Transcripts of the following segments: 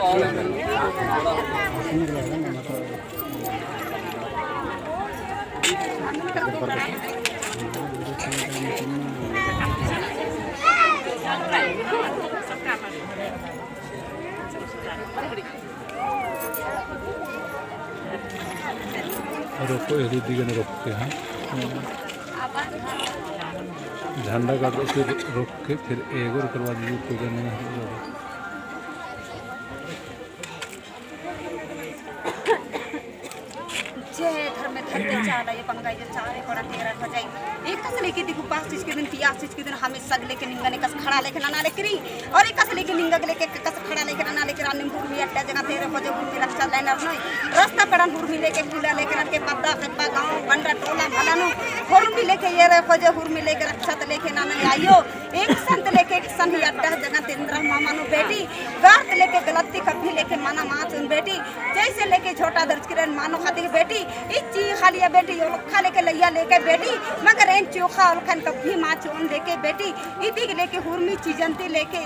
रोको एरी दिगन रोकते हैं झंडा गाड़ के फिर रोक के फिर एक और करवा दीजिए पूजा नहीं होगा। घर में धरते चाला ये पंगा ये चारे कोड़ा तेरा खजाई एक कस लेके देखो 5 चीज के दिन 30 चीज के दिन हमें सग लेके निंगा ने कस खड़ा लेके ना लेके और एक कस लेके निंगा लेके कस खड़ा लेके ना लेके नींबू भी अट्टा जगह तेरे खोजे घूम के रक्षा लाइनर नहीं रास्ता पड़न हुरमी लेके कूड़ा लेके के पत्ता कप्पा गांव बंडा टोला भलानो हुरमी लेके ये रे खोजे हुरमी लेके रक्षा त लेके ना आयो एक संत लेके एक संत अट्टा जगह तेंद्रा मामा नु बेटी गार्त लेके गलती कभी लेके माना मां सुन बेटी जैसे लेके छोटा दर्ज किरण मानो खाती बेटी इच्ची खाली बेटी यो खा लेके लैया लेके बेटी मगर एन चोखा अलखन कभी मां चोन लेके बेटी इदी लेके हुरमी चीजंती लेके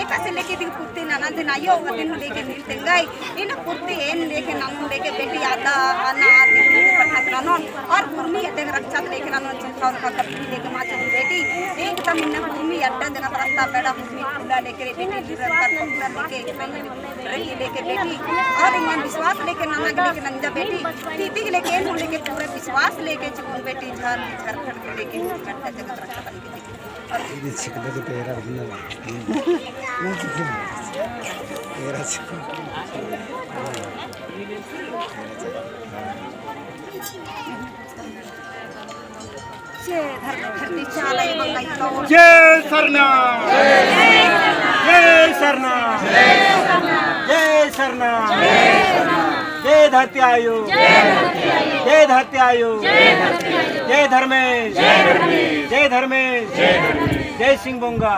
एक से लेके दी पुत्ती नाना दिन आयो दिन लेके मिलते गई इन पुत्ती एन लेके नानू लेके बेटी आदा आना दिन पठाकरानो और हुरमी अड्डे रक्षा लेके नानो चोखा का कभी लेके मां चोन बेटी एकदम इन हुरमी अड्डा जगह रास्ता पेड़ा हुरमी खुला लेके बेटी पूरा लेके रही लेके बेटी और इन विश्वास लेके नाना लेके नंजा बेटी दीदी लेके एन लेके पूरे विश्वास लेके चोन बेटी झर झर खड़ के लेके करते जगह रक्षा लेके ఇది చిక్కులకు తేరా ఉండాలి తేరా చిక్కు जय सरना जय सरना जय सरना जय धरती आयु जय धरती आयु जय धर्मेश जय धर्मेश जय सिंह बोंगा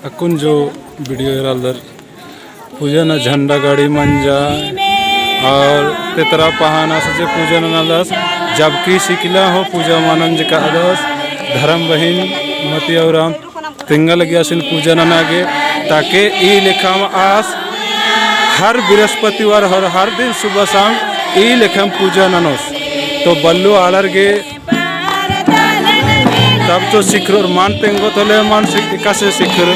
अकुन जो वीडियो इरालदर पूजन झंडा गाड़ी मंजा और तेतरा पहाना से पूजन नदस जबकि सिकला हो पूजा मानंज का अदस धर्म बहिन मती और तिंगल गया सिन पूजन नागे ताकि ई लेखम आस हर बृहस्पतिवार हर दिन सुबह शाम ई लेखम पूजन अनोस तो बल्लू आलर गे तब तो शिखर मान तेंगो तले मान एका से शिखर